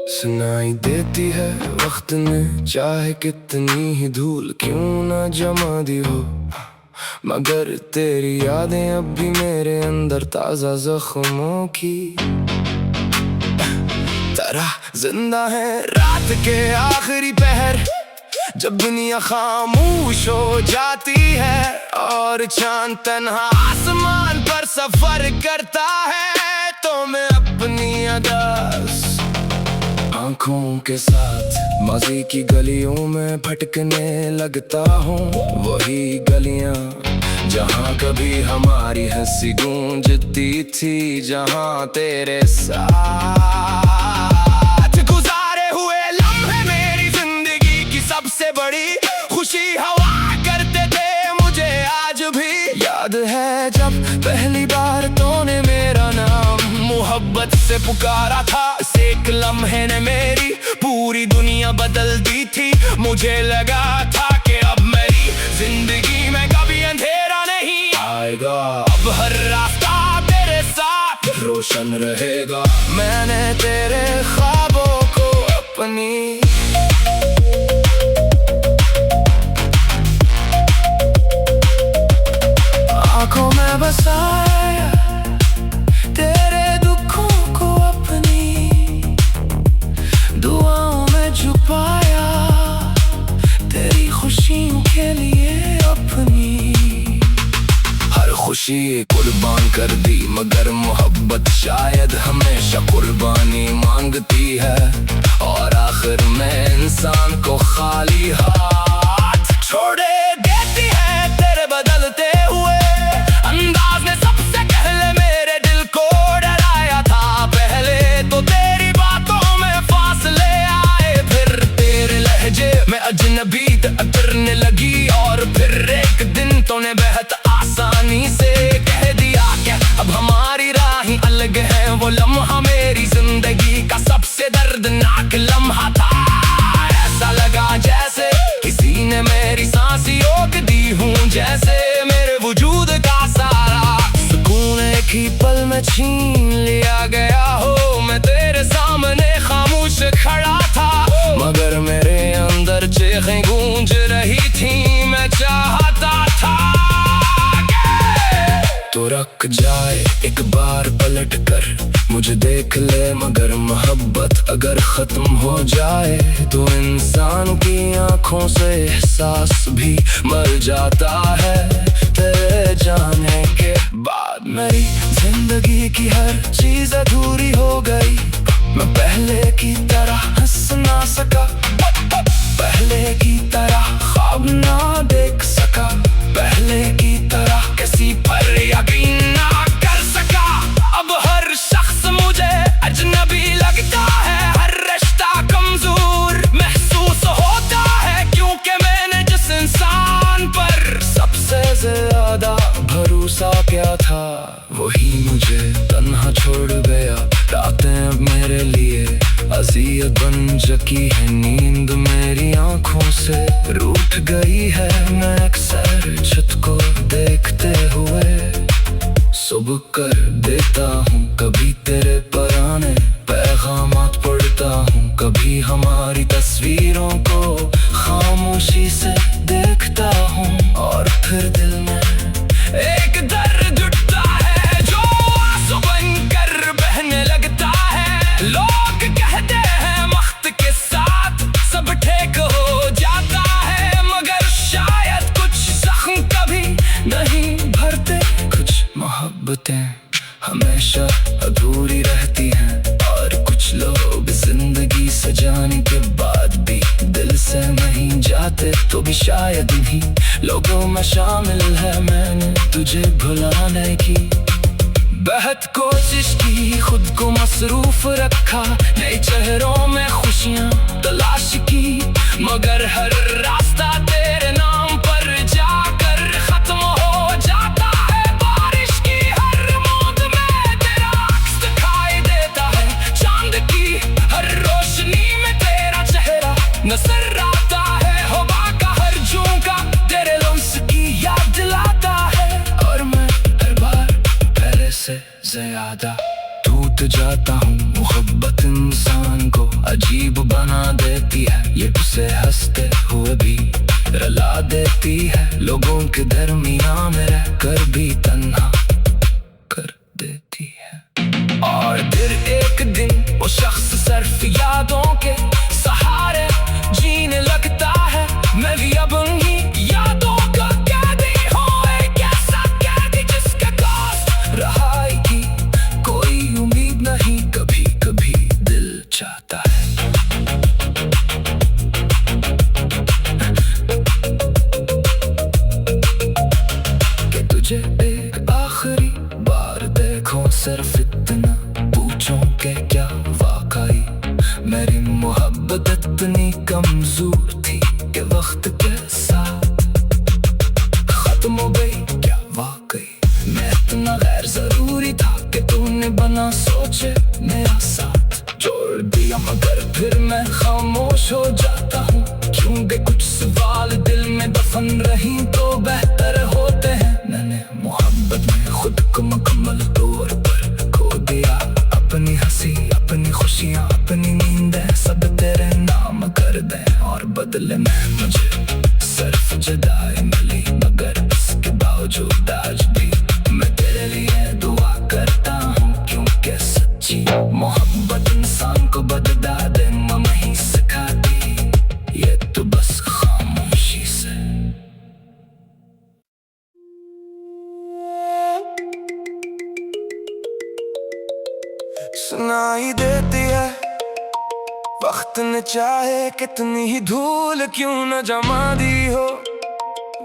सुनाई देती है वक्त ने चाहे कितनी ही धूल क्यों ना जमा दी हो, मगर तेरी यादें अब भी मेरे अंदर ताजा जख्मों की तरह जिंदा है। रात के आखिरी पहर जब दुनिया खामोश हो जाती है और चांद तन्हा आसमान पर सफर करता है, तो मैं अपनी अदास आँखों के साथ माजी की गलियों में भटकने लगता हूँ। वही गलियाँ जहाँ कभी हमारी हंसी गूंजती थी, जहाँ तेरे साथ गुजारे हुए लम्हे मेरी जिंदगी की सबसे बड़ी खुशी हवा करते थे। मुझे आज भी याद है जब पहली बार तूने मेरा नाम मोहब्बत से पुकारा था। एक लम्हे ने मेरी पूरी दुनिया बदल दी थी। मुझे लगा था कि अब मेरी जिंदगी में कभी अंधेरा नहीं आएगा, अब हर रास्ता तेरे साथ रोशन रहेगा। मैंने तेरे ख्वाबों को अपनी आँखों में बसाया, तेरे दुखों को अपनी दुआओं में छुपाया, तेरी खुशियों के लिए अपनी हर खुशी कुर्बान कर दी। मगर मोहब्बत शायद हमेशा कुर्बानी मांगती है, और आखिर में इंसान को खाली हाथ छोड़े देती है। तेरे बदलते हुए अंदाज ने सबसे पहले मेरे दिल को डराया था। पहले तो तेरी बातों में फासले आए, फिर तेरे लहजे में अजनबी उतरने लगी, और फिर एक दिन तूने बेहद आसानी से कह दिया कि अब हमारी राहें अलग हैं। वो लम्हा मेरी जिंदगी का सबसे दर्दनाक लम्हा था। ऐसा लगा जैसे किसी ने मेरी सांसें रोक दी हूँ, जैसे मेरे वजूद का सारा सुकून एक ही पल में छीन लिया गया हो। मैं तेरे सामने खामोश खड़ा था, मगर मेरे अंदर चीखें गूंज रही थी। मैं चाहता था तो रुक जाए एक बार पलट कर मुझे देख ले, मगर मोहब्बत अगर खत्म हो जाए तो इंसान की आंखों से एहसास भी मर जाता है। तेरे जाने के बाद मेरी जिंदगी की हर चीज अधूरी हो गई। मैं पहले की तरह हंस ना सका, पहले की तरह ख्वाब ना देख सका, पहले की तरह किसी पर यकीन ना कर सका। अब हर शख्स मुझे अजनबी लगता है, हर रिश्ता कमजोर महसूस होता है, क्योंकि मैंने जिस इंसान पर सबसे ज्यादा भरोसा किया था वही मुझे तन्हा छोड़ गया। रातें अब मेरे लिए अज़ियत बन चुकी है, नींद मेरी आंखों से रूठ गई है। मैं अक्सर छत को देखते हुए सुबह कर देता हूँ, कभी तेरे पुराने पैगामात पढ़ता हूँ, कभी हमारी तस्वीरों को खामोशी से देखता हूँ, और फिर दिल में एक दर्द उठता है जो आंसू बनकर बहने लगता है। लोग कहते हैं वक्त के साथ सब ठीक हो जाता है, मगर शायद कुछ जख्म कभी नहीं भरते। कुछ मोहब्बतें हमेशा अधूरी रहती हैं, और कुछ लोग जिंदगी सजाने के बाद भी दिल से नहीं जाते। तो भी शायद इन्हीं लोगों में शामिल है मैंने तुझे भुलाने की बेहद कोशिश की, खुद को मसरूफ रखा, नए चेहरों में खुशियाँ तलाश की, मगर हर रास्ता तेरे नाम पर जाकर खत्म हो जाता है। बारिश की हर बूंद में तेरा अक्स दिखाई देता है, चांद की हर रोशनी में तेरा चेहरा नजर आता है। हवा का हर झोंका तेरे लम्स की याद दिलाता है, और मैं हर बार पहले से आधा टूट जाता हूँ। मोहब्बत इंसान को अजीब बना देती है, ये तुझसे हंसते हुए भी रुला देती है। लोगों के दरमियां में रहकर भी तन्हा कर देती है। और फिर एक दिन वो शख्स सिर्फ यादों के सहारे जीने लगता है। मैं भी अब उन्हीं यादों का कैदी हूँ, एक ऐसा कैदी जिसके पास रहाई की कोई उम्मीद नहीं। कभी कभी दिल चाहता है कि तुझे एक आखिरी बार देखूं, सिर्फ इतना पूछूं कि क्या वाकई मेरी मोहब्बत इतनी कमजोर थी कि वक्त के साथ खत्म हो गई। क्या वाकई मैं इतना गैर जरूरी था कि तूने बना सोचे मेरा साथ जोड़ दिया। मगर फिर मैं खामोश हो जाता हूँ, क्योंकि कुछ सवाल दिल में दफन रही तो बेहतर होते हैं। मैंने मोहब्बत में खुद को मुकम्मल तौर पर खो दिया। अपनी हंसी, अपनी खुशियाँ, अपनी नींदें सब तेरे नाम कर दें, और बदले में मुझे सिर्फ जुदाई मिली। मगर इसके बावजूद आज भी मैं तेरे लिए दुआ करता हूँ, क्योंकि सच्ची मोहब्बत इंसान को बदला देना नहीं सिखाती, ये तो बस खामोशी से। सुनाई देती है वक्त ने चाहे कितनी ही धूल क्यों न जमा दी हो,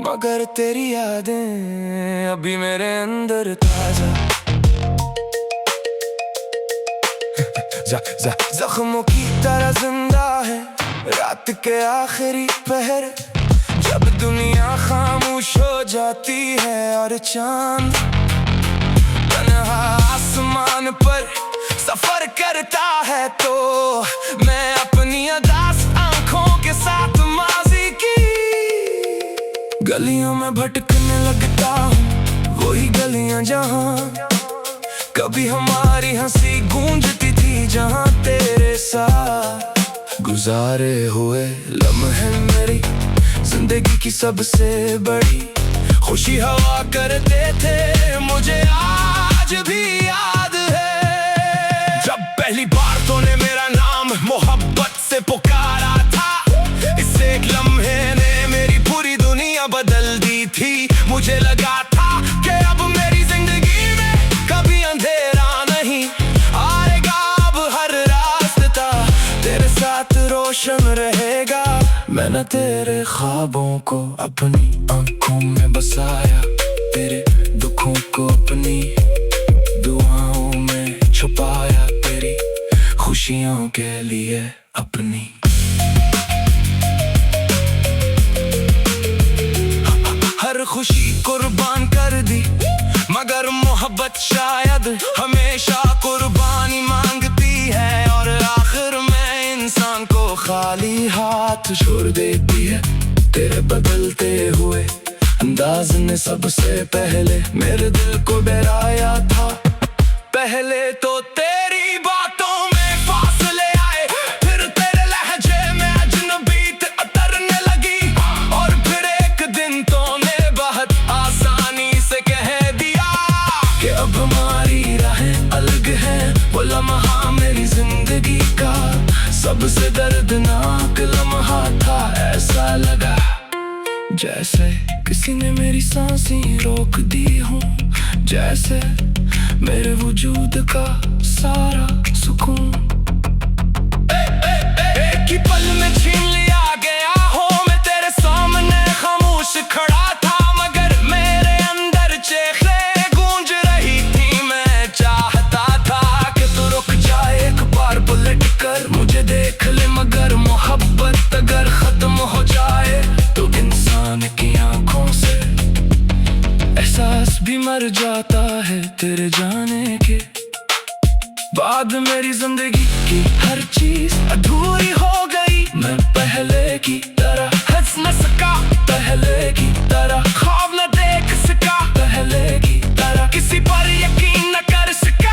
मगर तेरी यादें अभी मेरे अंदर ताजा जख्मों की तरह जिंदा है। रात के आखिरी पहर जब दुनिया खामोश हो जाती है और चांद तन्हा आसमान पर सफर करता है, तो मैं अपनी अदास आंखों के साथ माजी की गलियों में भटकने लगता हूँ। वही गलियां जहाँ कभी हमारी हंसी गूंजती थी, जहाँ तेरे साथ गुजारे हुए लम्हे मेरी जिंदगी की सबसे बड़ी खुशी हवा करते थे। मुझे आज भी याद है जब पहली बार तूने मेरा नाम मोहब्बत से पुकारा था। इस एक लम्हे ने मेरी पूरी दुनिया बदल दी थी। मुझे लगा था कि अब मेरी जिंदगी में कभी अंधेरा नहीं आएगा, अब हर रास्ता तेरे साथ रोशन रहेगा। मैंने तेरे ख्वाबों को अपनी आंखों में बसाया, तेरे दुखों को अपनी दुआओं में छुपाया, तेरी खुशियों के लिए अपनी हर खुशी कुर्बान कर दी। मगर मोहब्बत शायद हमेशा कुर्बानी मांगती है, और आखिर में इंसान को खाली हाथ छोड़ देती है। तेरे बदलते हुए अंदाज ने सबसे पहले मेरे दिल को डराया था। पहले तो तेरी बातों में फासले आए, फिर तेरे लहजे में अजनबीत उतरने लगी, और फिर एक दिन तूने बहुत आसानी से कह दिया कि अब हमारी राहें अलग हैं। वो लम्हा मेरी जिंदगी का सबसे दर्दनाक लम्हा था। ऐसा लगा जैसे किसी ने मेरी सांसें रोक दी हूँ, जैसे मेरे वजूद का सारा सुकून एक ही पल में छीन लिया गया हो। मैं तेरे सामने खामोश खड़ा था, मगर मेरे अंदर चीखें गूंज रही थी। मैं चाहता था कि तू रुक जाए, एक बार पलट कर मुझे देख ले। मगर मोहब्बत अगर खत्म हो जाए तो इंसान की आंखों से एहसास भी मर जाता है। तेरे जाने के बाद मेरी जिंदगी की हर चीज अधूरी हो गई। मैं पहले की तरह हंस न सका, पहले की तरह ख्वाब न देख सका, पहले की तरह किसी पर यकीन न कर सका।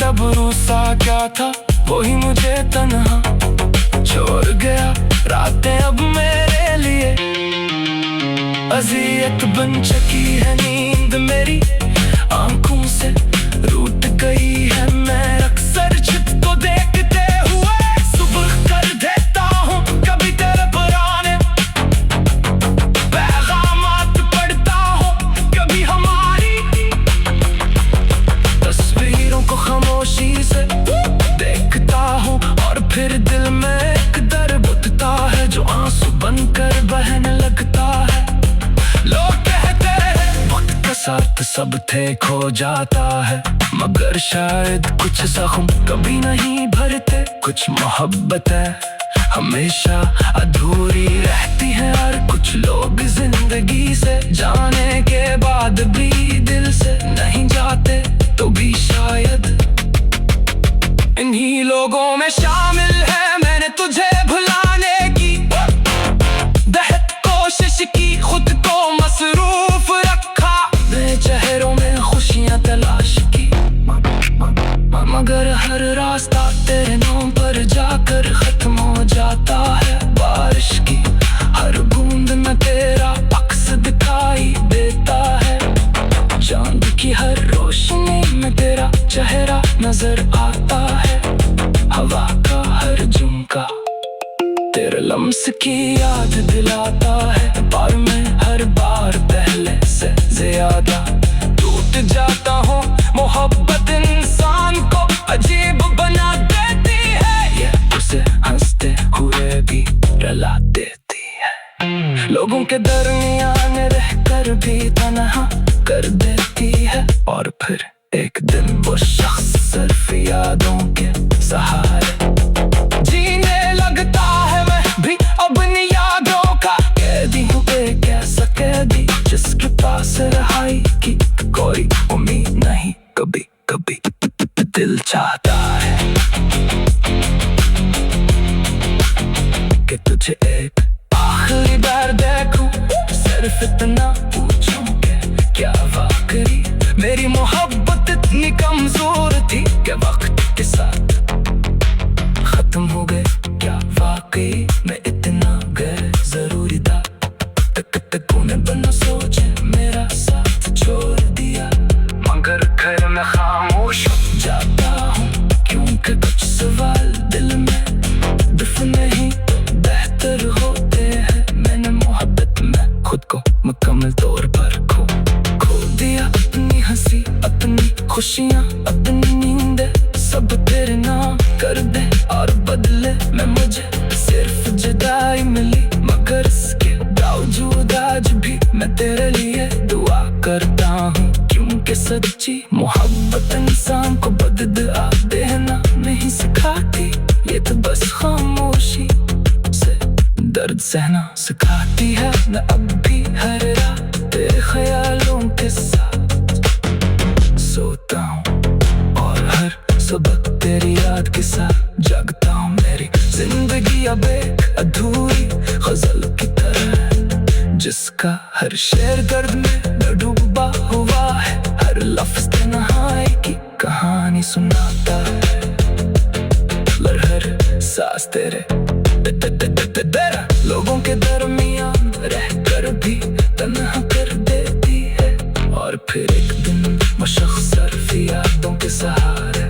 जब रूसा क्या था वही मुझे तन्हा छोड़ गया। रातें अब मेरे लिए अज़ियत बन चुकी है। नींद मेरी आंखों से रूठ गई है। मैं अक्सर छत को देखते हुए सुबह कर देता हूँ कभी तेरे पुराने पैगामात पढ़ता हूँ, कभी हमारी तस्वीरों को खामोशी से देखता हूँ और फिर दिल में एक दर्द उठता है जो आंसू बनकर बहने लगता है। लोग कहते हैं वक्त के साथ सब थे खो जाता है, मगर शायद कुछ जख्म कभी नहीं भरते। कुछ मोहब्बत है हमेशा अधूरी रहती है और कुछ लोग जिंदगी से जाने के बाद भी दिल से नहीं जाते। तो भी शायद इन्हीं लोगों में शामिल है। मैंने तुझे भुलाने की बेहद कोशिश की, खुद को मसरूफ रखा, नए चेहरों में खुशियां तलाश की, मगर हर रास्ता तेरे नाम पर जाकर खत्म हो जाता है। बारिश की हर बूंद में तेरा अक्स दिखाई देता है, चांद की हर रोशनी में तेरा चेहरा नजर आता है। हवा का हर झुमका तेरे लम्स की याद दिलाता है, पर मैं हर बार पहले से ज्यादा टूट जाता हूँ। मोहब्बत इंसान को अजीब बना देती है, ये उसे हंसते हुए भी रुला देती है। लोगों के दरमियान रहकर भी तन्हा कर देती है, और फिर एक दिन वो शख्स सिर्फ यादों के सहारे जीने लगता है। मैं भी अपनी यादों का कैदी हूँ, एक ऐसा कैदी जिसके पास रहाई की कोई उम्मीद नहीं। कभी कभी दिल चाहता है कि तुझे एक आखिरी बार देखूं, सिर्फ इतना पूछूं कि क्या वाकई मेरी मोहब्बत इतनी कमजोर थी कि वक्त के साथ खत्म हो गए। क्या वाकई मैं इतना गैर जरूरी था? तक तूने बिना सोचे मेरा साथ छोड़ दिया, मगर घर में खामोश हो जाता हूँ, क्योंकि कुछ सवाल दिल में दफन नहीं तो बेहतर होते हैं। मैंने मोहब्बत में खुद को मुकम्मल तौर पर खो दिया। अपनी हंसी, अपनी खुशियाँ, अपनी नींद सब तेरे नाम कर दे, और बदले में मुझे सिर्फ जुदाई मिली, मगर इसके बावजूद आज भी मैं तेरे लिए दुआ करता हूँ, क्योंकि सच्ची मोहब्बत इंसान को बददुआ देना नहीं सिखाती, ये तो बस खामोशी से दर्द सहना सिखाती है। मैं अब भी हर रात तेरे ख्यालों के साथ सोता हूँ, और हर सुबह तेरी याद के साथ जगता हूँ। मेरी जिंदगी अब एक अधूरी गजल की तरह, जिसका हर शेर दर्द में डूबा हुआ है, हर लफ्ज तन्हाई की कहानी सुनाता है, हर सांस तेरे लोगों के दरमियान रहकर भी तन्हा कर देती है, और फिर एक दिन वो शख्स सिर्फ यादों के सहारे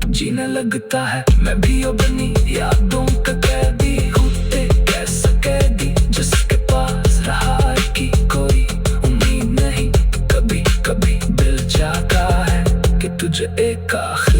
जीने लगता है। मैं भी अपनी यादों का कैदी हूँ, एक ऐसा कैदी जिसके पास रहा की कोई उम्मीद नहीं। कभी कभी दिल चाहता है कि तुझे एक आखिरी